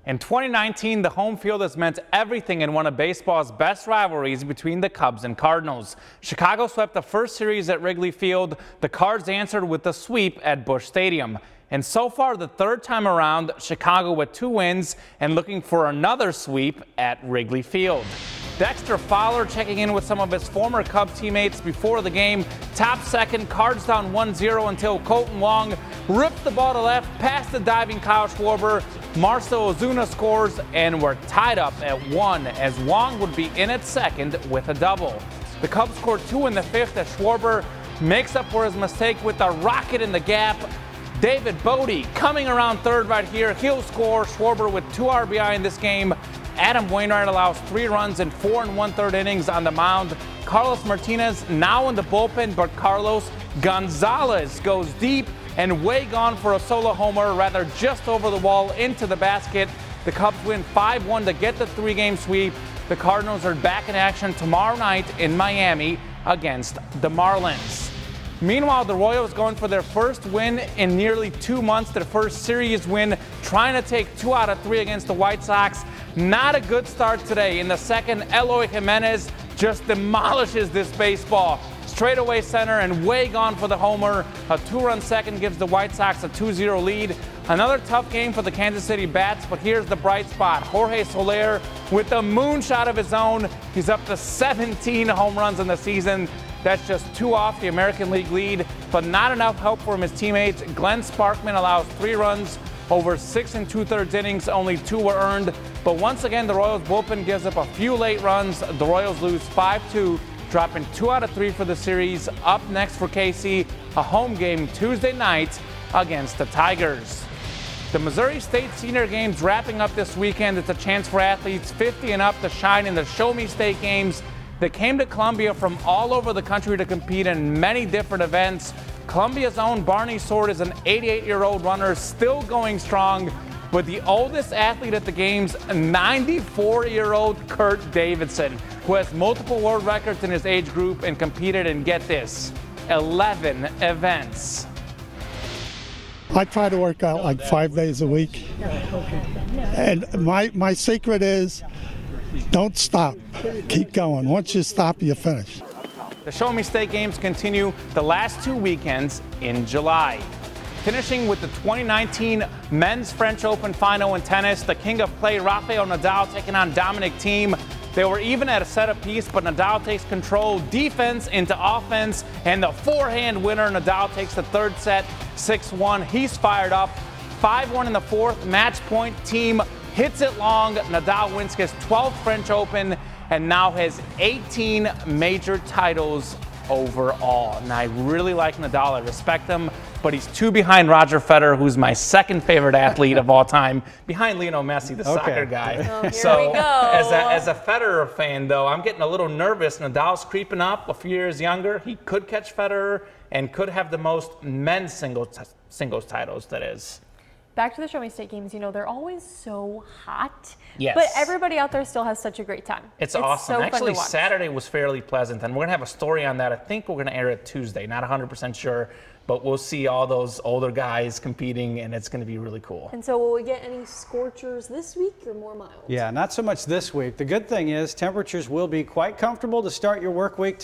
In 2019, the home field has meant everything in one of baseball's best rivalries between the Cubs and Cardinals. Chicago swept the first series at Wrigley Field. The Cards answered with a sweep at Busch Stadium. And so far, the third time around, Chicago with 2 wins and looking for another sweep at Wrigley Field. Dexter Fowler checking in with some of his former Cubs teammates before the game. Top second, Cards down 1-0 until Colton Wong ripped the ball to left past the diving Kyle Schwarber. Marcell Ozuna scores, and we're tied up at 1 as Wong would be in at second with a double. The Cubs scored 2 in the 5th as Schwarber makes up for his mistake with a rocket in the gap. David Bote coming around third right here. He'll score. Schwarber with 2 RBI in this game. Adam Wainwright allows 3 runs in 4 1/3 innings on the mound. Carlos Martinez now in the bullpen, but Carlos Gonzalez goes deep and way gone for a solo homer, rather just over the wall into the basket. The Cubs win 5-1 to get the 3-game sweep. The Cardinals are back in action tomorrow night in Miami against the Marlins. Meanwhile, the Royals going for their first win in nearly 2 months, their first series win, trying to take 2 out of 3 against the White Sox. Not a good start today. In the second, Eloy Jimenez just demolishes this baseball. Straightaway center and way gone for the homer. A 2-run second gives the White Sox a 2-0 lead. Another tough game for the Kansas City Bats, but here's the bright spot. Jorge Soler with a moonshot of his own. He's up to 17 home runs in the season. That's just 2 off the American League lead, but not enough help from his teammates. Glenn Sparkman allows 3 runs over 6 2/3 innings. Only 2 were earned. But once again, the Royals bullpen gives up a few late runs. The Royals lose 5-2, dropping 2 out of 3 for the series. Up next for KC, a home game Tuesday night against the Tigers. The Missouri State Senior Games wrapping up this weekend. It's a chance for athletes 50 and up to shine in the Show Me State Games. They came to Columbia from all over the country to compete in many different events. Columbia's own Barney Sword is an 88-year-old runner, still going strong. With the oldest athlete at the games, 94-year-old Kurt Davidson, who has multiple world records in his age group and competed in, get this, 11 events. I try to work out like 5 days a week. And my secret is don't stop. Keep going. Once you stop, you finish. The Show Me State Games continue the last 2 weekends in July. Finishing with the 2019 Men's French Open final in tennis, the king of clay, Rafael Nadal, taking on Dominic Thiem. They were even at a set apiece, but Nadal takes control, defense into offense, and the forehand winner, Nadal takes the 3rd set, 6-1. He's fired up. 5-1 in the 4th, match point. Thiem hits it long. Nadal wins his 12th French Open and now has 18 major titles overall. And I really like Nadal. I respect him, but he's 2 behind Roger Federer, who's my 2nd favorite athlete of all time, behind Lionel Messi, the soccer guy. Oh, here so we go. As a Federer fan, though, I'm getting a little nervous. Nadal's creeping up, a few years younger. He could catch Federer and could have the most men's singles titles, that is. Back to the Show Me State Games, they're always so hot. Yes. But everybody out there still has such a great time. It's awesome. So Actually, fun to watch. Saturday was fairly pleasant, and we're going to have a story on that. I think we're going to air it Tuesday. Not 100% sure, but we'll see all those older guys competing, and it's going to be really cool. And so will we get any scorchers this week or more mild? Yeah, not so much this week. The good thing is temperatures will be quite comfortable to start your work week.